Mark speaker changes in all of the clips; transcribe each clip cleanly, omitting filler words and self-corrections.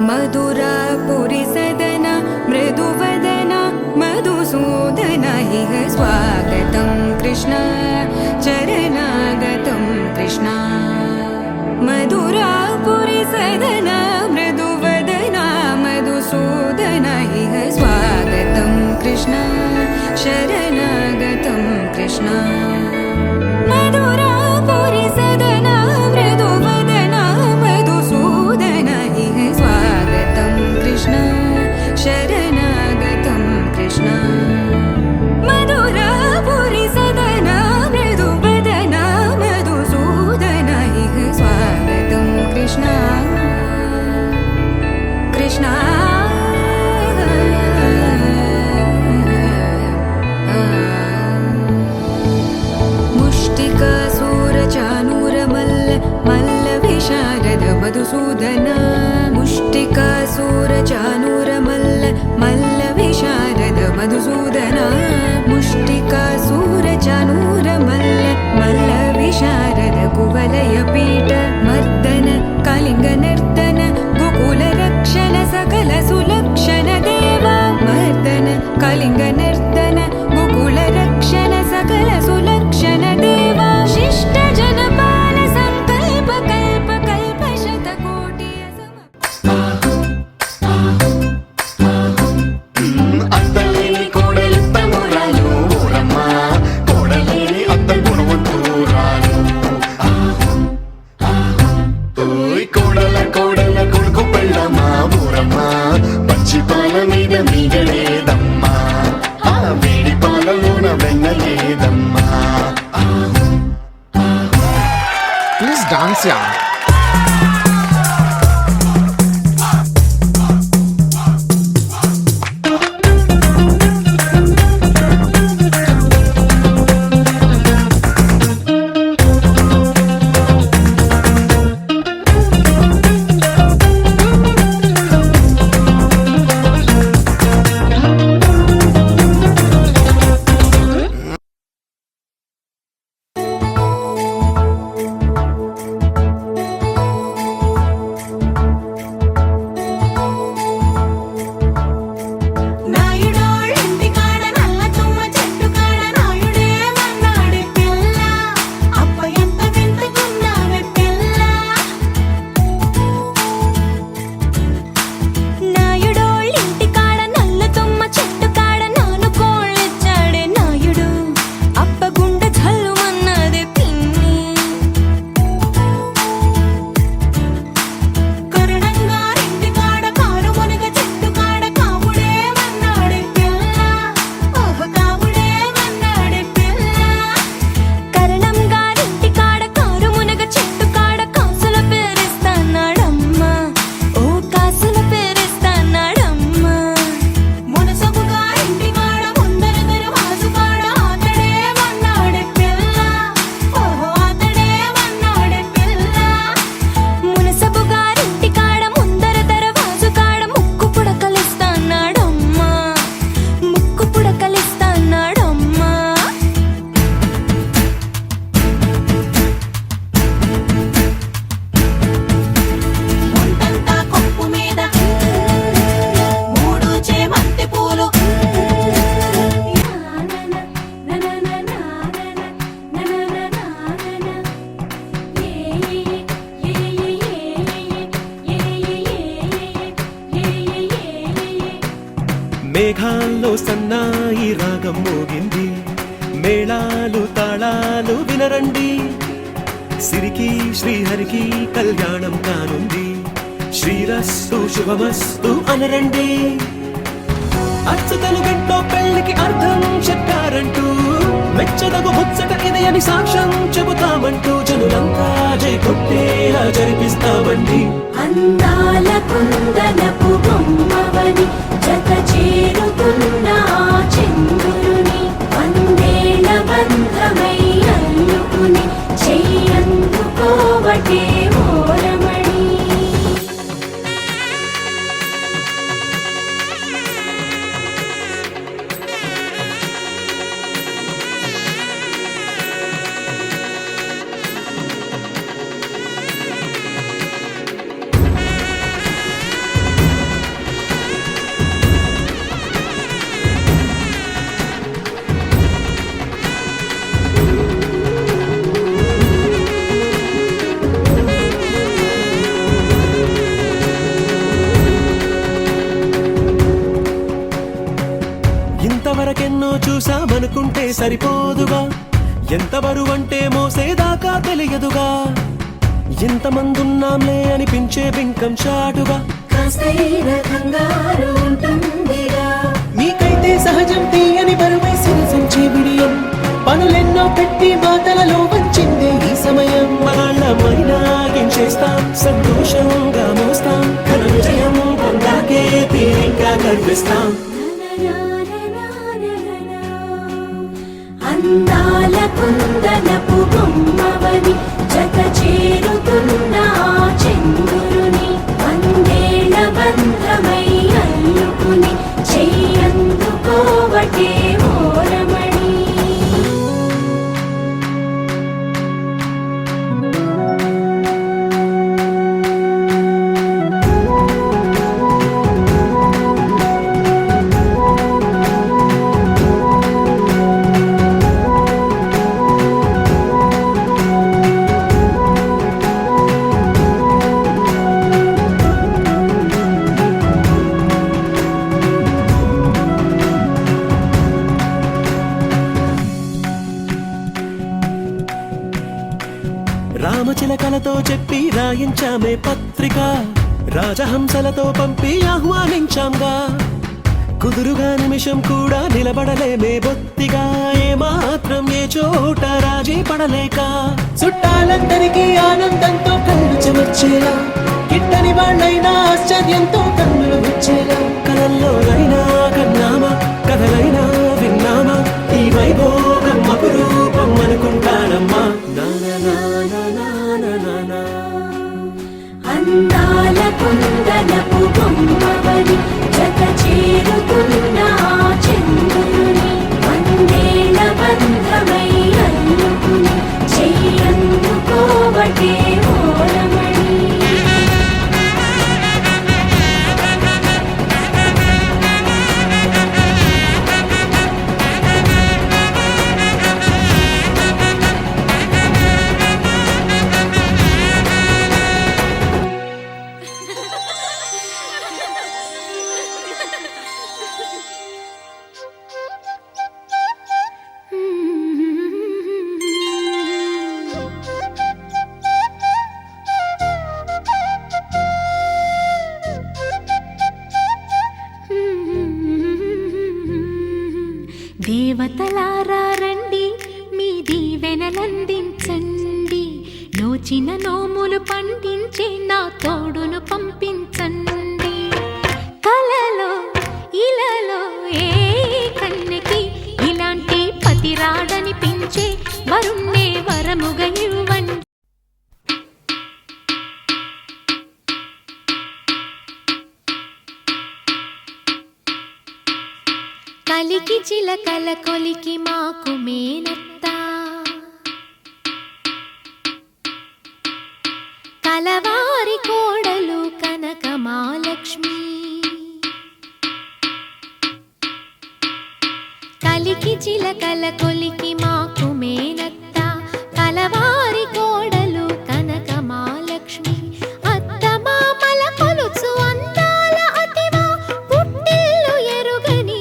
Speaker 1: मधुरापुरी सदन मृदुवदन मधुसूदन इह स्वागतं कृष्ण चरणागतं कृष्ण मधुरापुरी सदन मृदुवदन मधुसूदन इह स्वागतं कृष्ण शरणागतं कृष्ण मधुरापुरी सदन मृदुवदन मधुसूदन इह स्वागतं कृष्ण शरणागतं कृष्ण मधुरापुरी सदन मृदुवदन मधुसूदन इह स्वागतं कृष्ण कृष्ण मधुसूदन मुष्टिकासूरचानूर मल्ल विशारद मधुसूदन मुष्टिकासूरचानूर मल्ल विशारद कुवलय पीठ मर्दन कलिंग नर्तन गोकुल रक्षण सकल सुलक्षण देवा मर्दन कलिंग नर्तन गोकुल रक्षण सकल सुलक्षण देवा शिष्ट जनपाल संकल्प कल्प कल्प शतकोटि
Speaker 2: అత్తలేని కోడలు తమ్మురాలు ఊరమ్మ కోడలేని అత్త గుణవంతురాలు ఓయ్ కోడల కోడల కొడుకు పెళ్ళమ్మా ఊరమ్మ పచ్చి పాల మీద మీగలేదమ్మా ఆ వేడి పాలలోన వెన్నలేదమ్మా ప్లీజ్ డాన్స్ యా
Speaker 3: స్వరాల్లో సన్నాయి రాగం మోగింది, మేళాలు తాళాలు వినరండి, సిరికి శ్రీహరికి కళ్యాణం కానుంది, శ్రీరస్తు శుభమస్తు అనరండి. అచ్చతలు గంటో పెళ్లికి అర్థం చెప్పారంటూ, మెచ్చదగు ముచ్చట ఇది అని సాక్ష్యం చెబుతామంటూ, జనులంతా జై కొట్టేలా జరిపిస్తామండి.
Speaker 4: అందాల కుందనపు బొమ్మవని జత చేరుతున్న చంద్రుని, వందేళ్ల బంధమై అల్లుకుని చెయ్యందుకోవటే ఓరమణి.
Speaker 3: ఇంతవరకెన్నో చూసామనుకుంటే సరిపోదుగా, ఎంత బరువంటే మోసేదాకా తెలియదుగా, ఇంతమందున్నాంలే అనిపించే బింకం చాటుగా,
Speaker 4: కాస్తైన కంగారు ఉంటుందిగా.
Speaker 3: మీకైతే సహజం తీయని బరువై సిరిసంచే బిడియం, పనులెన్నో పెట్టి మాటలలో వంచిందే ఈ సమయం. మనాళ్ళమైనా ఏం చేస్తాం, సంతోషంగా మోస్తాం, ఘన విజయం పొందాకే తీరిగ్గా కనిపిస్తాం.
Speaker 4: అందాల కుందనపు బొమ్మవని జత చేరుతున్న చంద్రుని, వందేళ్ల బంధమై అల్లుకుని చెయ్యందుకోవటే ఓరమణి.
Speaker 3: రామచిలకలతో చెప్పి రాయించామే పత్రిక, రాజహంసలతో పంపి ఆహ్వానించాంగా, కుదురుగా నిమిషం కూడా నిలబడలేమే బొత్తిగా, ఏ మాత్రం ఏ చోట రాజీ పడలేక, చుట్టాలందరికీ ఆనందంతో కళ్ళు చెమర్చేలా, గిట్టని వాళ్ళైనా ఆశ్చర్యంతో కన్నులు వచ్చేలా, కలల్లోనైనా కన్నామా కథలైనా విన్నామా, ఈ వైభోగం అపురూపం అనుకుంటానమ్మా.
Speaker 4: అందాల కుందనపు బొమ్మవని జత చేరుతున్న చంద్రుని, వందేళ్ల బంధమై అల్లుకుని చెయ్యందుకోవటే ఓరమణి.
Speaker 1: దేవతలారా రండి, మీ దీవెనలందించండి, నోచిన నోములు పండించే నా తోడును పంపించండి. కలలో ఇలలో ఏ కన్నెకి ఇలాంటి పతి రాడనిపించే వరుణ్ణే వరముగా ఇవ్వండి. కలికి చిలకల కొలికి మాకు మేనత్త, కలవారి కోడలు కనక మహాలక్ష్మి. కలికి చిలకల కొలికి మాకు మేనత్త, కలవారి కోడలు కనక మహాలక్ష్మి. అత్త మామల కొలుచు అందాల అతివా, పుట్టిల్లు ఎరుగని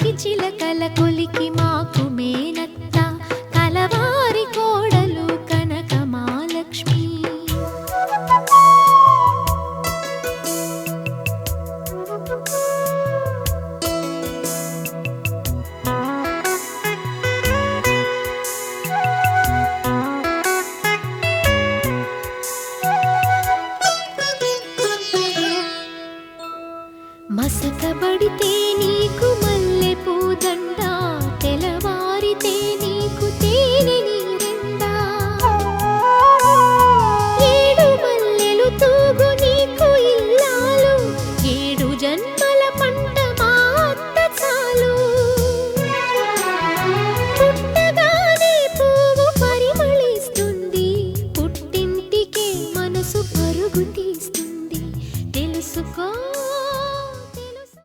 Speaker 1: గాలికి చిలకల కొలికి మాకు మేనత్త కలవారి కోడలు కనక మహాలక్ష్మి మసకబడితే